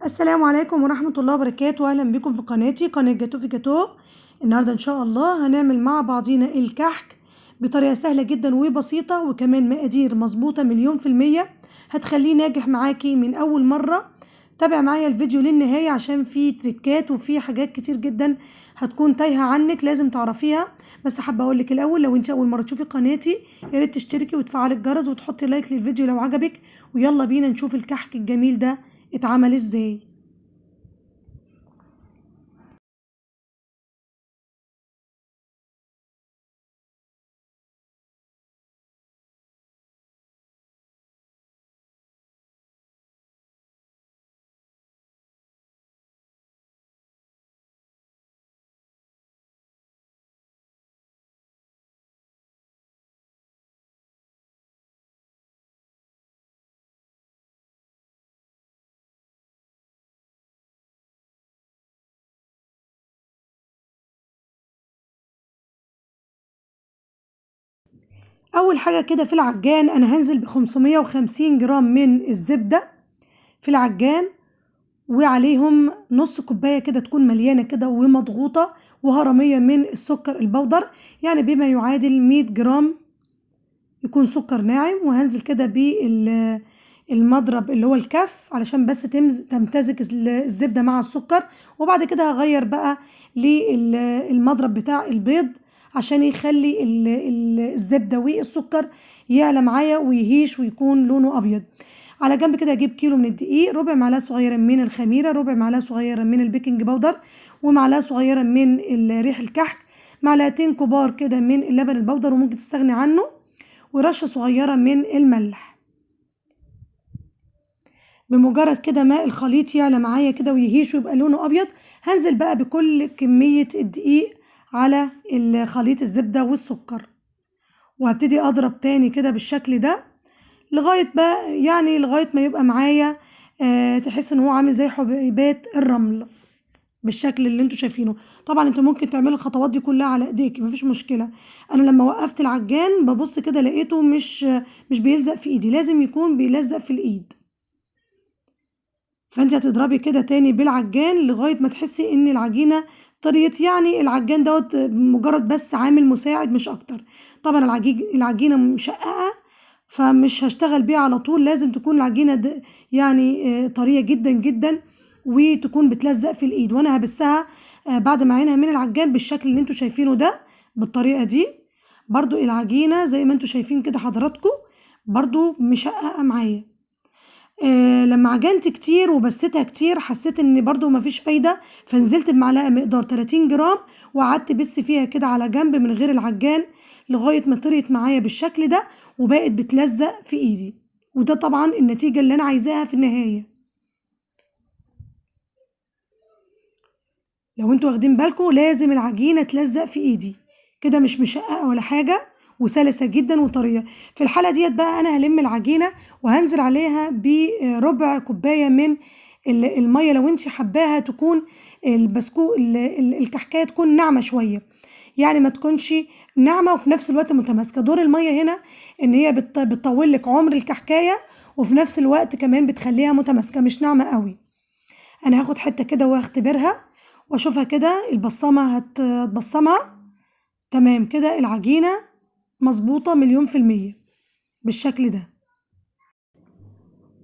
السلام عليكم ورحمة الله وبركاته. أهلا بكم في قناتي قناة جاتو في جاتو. النهاردة إن شاء الله هنعمل مع بعضينا الكحك بطريقة سهلة جدا وبسيطة، وكمان مقادير مظبوطة 100%، هتخليه ناجح معاكي من أول مرة. تابع معايا الفيديو للنهاية عشان فيه تريكات وفيه حاجات كتير جدا هتكون تايهة عنك لازم تعرفيها. بس حابة أقولك الأول، لو انت أول مرة تشوفي قناتي ياريت تشتركي وتفعلي الجرس وتحطي لايك للفيديو لو عجبك، ويلا بينا نشوف الكحك الجميل ده اتعمل ازاي. اول حاجه كده في العجان انا هنزل ب 550 جرام من الزبده في العجان، وعليهم نص كوبايه كده تكون مليانه كده ومضغوطه، وهرميه من السكر البودر، يعني بما يعادل 100 جرام يكون سكر ناعم. وهنزل كده بالمضرب اللي هو الكف علشان بس تمتزج الزبده مع السكر. وبعد كده هغير بقى للمضرب بتاع البيض عشان يخلي الزبده والسكر يعلى معايا ويهيش ويكون لونه ابيض. على جنب كده اجيب كيلو من الدقيق، ربع معلقه صغيره من الخميره، ربع معلقه صغيره من البيكنج باودر، ومعلقه صغيره من ريح الكحك، معلقتين كبار كده من اللبن البودر وممكن تستغني عنه، ورشة صغيرة من الملح. بمجرد كده ما الخليط يعلى معايا كده ويهيش ويبقى لونه ابيض، هنزل بقى بكل كمية الدقيق على خليط الزبدة والسكر، وهبتدي اضرب تاني كده بالشكل ده لغاية بقى لغاية ما يبقى معايا تحس ان هو عامل زي حبيبات الرمل بالشكل اللي انتوا شايفينه. طبعا انتوا ممكن تعملوا الخطوات دي كلها على ايديكي، مفيش مشكله. انا لما وقفت العجان ببص كده لقيته مش بيلزق في ايدي، لازم يكون بيلزق في الايد. فانت هتضربي كده تاني بالعجان لغايه ما تحسي ان العجينه طريت، يعني العجان دوت مجرد بس عامل مساعد مش اكتر. طبعا العجينه مشققه فمش هشتغل بيها على طول، لازم تكون العجينه طريه جدا جدا وتكون بتلزق في الايد. وانا هبسها بعد ما اعينها من العجان بالشكل اللي انتوا شايفينه ده بالطريقه دي. برضو العجينه زي ما انتوا شايفين كده حضراتكم برضو مشققه معايا. لما عجنت كتير وبستها كتير حسيت ان برضو مفيش فايدة، فنزلت بمعلقة مقدار 30 جرام وقعدت بس فيها كده على جنب من غير العجان لغاية ما طريت معايا بالشكل ده وبقت بتلزق في ايدي. وده طبعا النتيجة اللي انا عايزاها في النهاية. لو انتوا واخدين بالكم لازم العجينة تلزق في ايدي كده، مش مشققة ولا حاجة وسلسة جدا وطرية. في الحالة ديت بقى انا هلم العجينة وهنزل عليها بربع كوباية من المية، لو انت حباها تكون الكحكاية تكون ناعمة شوية، يعني ما تكونش ناعمة وفي نفس الوقت متماسكة. دور المية هنا ان هي بتطول لك عمر الكحكاية، وفي نفس الوقت كمان بتخليها متماسكة مش ناعمة قوي. انا هاخد حتة كده واختبرها واشوفها كده البصامة هتبصمها تمام كده. العجينة مظبوطة 100% بالشكل ده.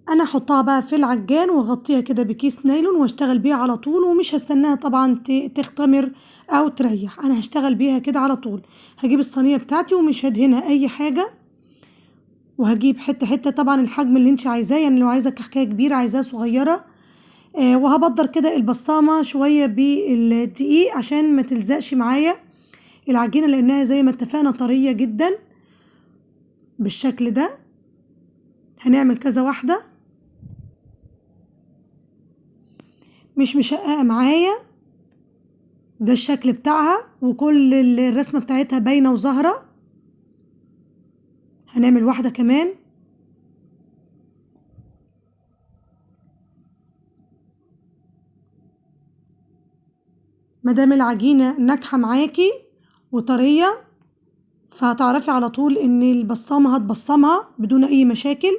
انا هحطها بقى في العجان واغطيها كده بكيس نايلون واشتغل بيها على طول، ومش هستناها طبعا تختمر او تريح، انا هشتغل بيها كده على طول. هجيب الصينية بتاعتي ومش هدهنها اي حاجة، وهجيب حتة حتة طبعا الحجم اللي انت عايزاه، يعني لو عايزة كحكاية كبيرة عايزاها صغيرة. وهبدر كده البسطامة شوية بالدقيق عشان ما تلزقش معايا العجينة، لانها زي ما اتفقنا طرية جدا بالشكل ده. هنعمل كذا واحدة مش مشققة معايا، ده الشكل بتاعها وكل الرسمة بتاعتها باينة وظاهرة. هنعمل واحدة كمان. مادام العجينة ناجحة معاكي وطرية فهتعرفي على طول ان البصامة هتبصمها بدون اي مشاكل.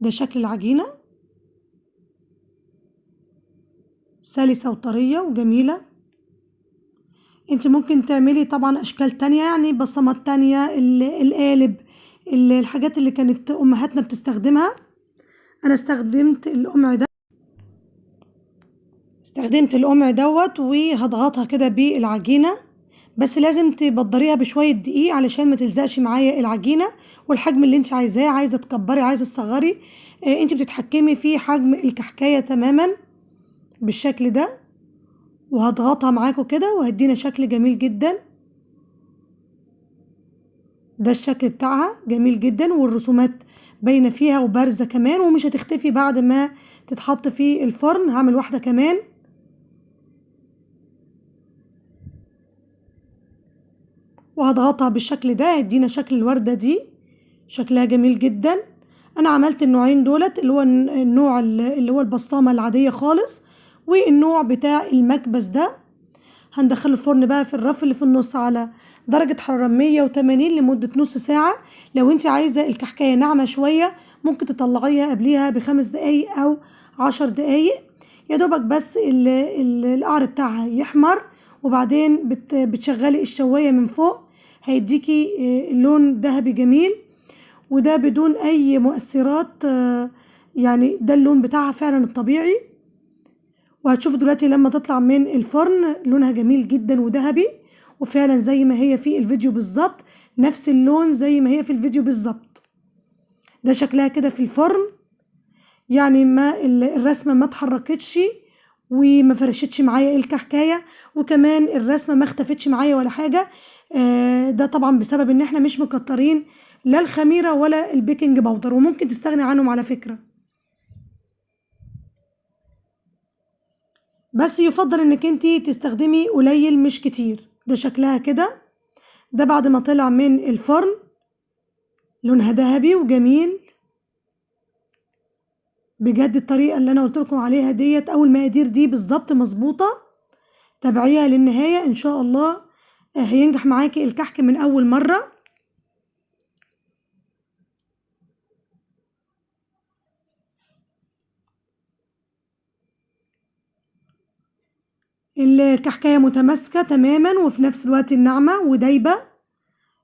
ده شكل العجينة. سلسة وطرية وجميلة. انت ممكن تعملي طبعا اشكال تانية، يعني بصمات تانية، القالب، الحاجات اللي كانت امهاتنا بتستخدمها. انا استخدمت القمع دوت، وهضغطها كده بالعجينة، بس لازم تبدريها بشوية دقيق علشان ما تلزقش معايا العجينة. والحجم اللي انت عايزاه، عايزة تكبري عايزة تصغري، انت بتتحكمي في حجم الكحكاية تماما بالشكل ده. وهضغطها معاكم كده وهدينا شكل جميل جدا. ده الشكل بتاعها جميل جدا، والرسومات باينة فيها وبارزة كمان، ومش هتختفي بعد ما تتحط في الفرن. هعمل واحدة كمان، وهضغطها بالشكل ده هيدينا شكل الوردة دي، شكلها جميل جدا. انا عملت النوعين دولت، اللي هو النوع اللي هو البسطامة العادية خالص، والنوع بتاع المكبس ده. هندخله الفرن بقى في الرف اللي في النص على درجة حرارة 180 لمدة نص ساعة. لو انت عايزة الكحكاية ناعمة شوية ممكن تطلعيها قبليها ب5 دقايق او 10 دقايق، يا دوبك بس القعر بتاعها يحمر، وبعدين بتشغلي الشواية من فوق، هيديكي لون ذهبي جميل، وده بدون اي مؤثرات. يعني ده اللون بتاعها فعلا الطبيعي. وهتشوفوا دلوقتي لما تطلع من الفرن لونها جميل جدا وذهبي، وفعلا زي ما هي في الفيديو بالظبط، نفس اللون زي ما هي في الفيديو بالظبط. ده شكلها كده في الفرن، يعني ما الرسمة ما اتحركتش وما فرشتش معايا الكحكاية، وكمان الرسمة ما اختفتش معايا ولا حاجة. ده طبعا بسبب ان احنا مش مكترين لا الخميرة ولا البيكنج باودر، وممكن تستغني عنهم على فكرة، بس يفضل انك انتي تستخدمي قليل مش كتير. ده شكلها كده، ده بعد ما طلع من الفرن لونها ذهبي وجميل بجد. الطريقة اللي انا قلت لكم عليها ديت او المقادير دي بالظبط مظبوطة، تابعيها للنهاية ان شاء الله هينجح معاكي الكحك من اول مرة. الكحكاية متماسكة تماما وفي نفس الوقت الناعمة ودايبة.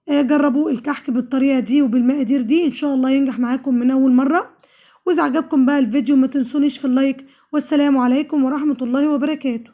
جربوا الكحك بالطريقة دي وبالمقادير دي، ان شاء الله ينجح معاكم من اول مرة. واذا عجبكم بقى الفيديو ما تنسونيش في اللايك، والسلام عليكم ورحمة الله وبركاته.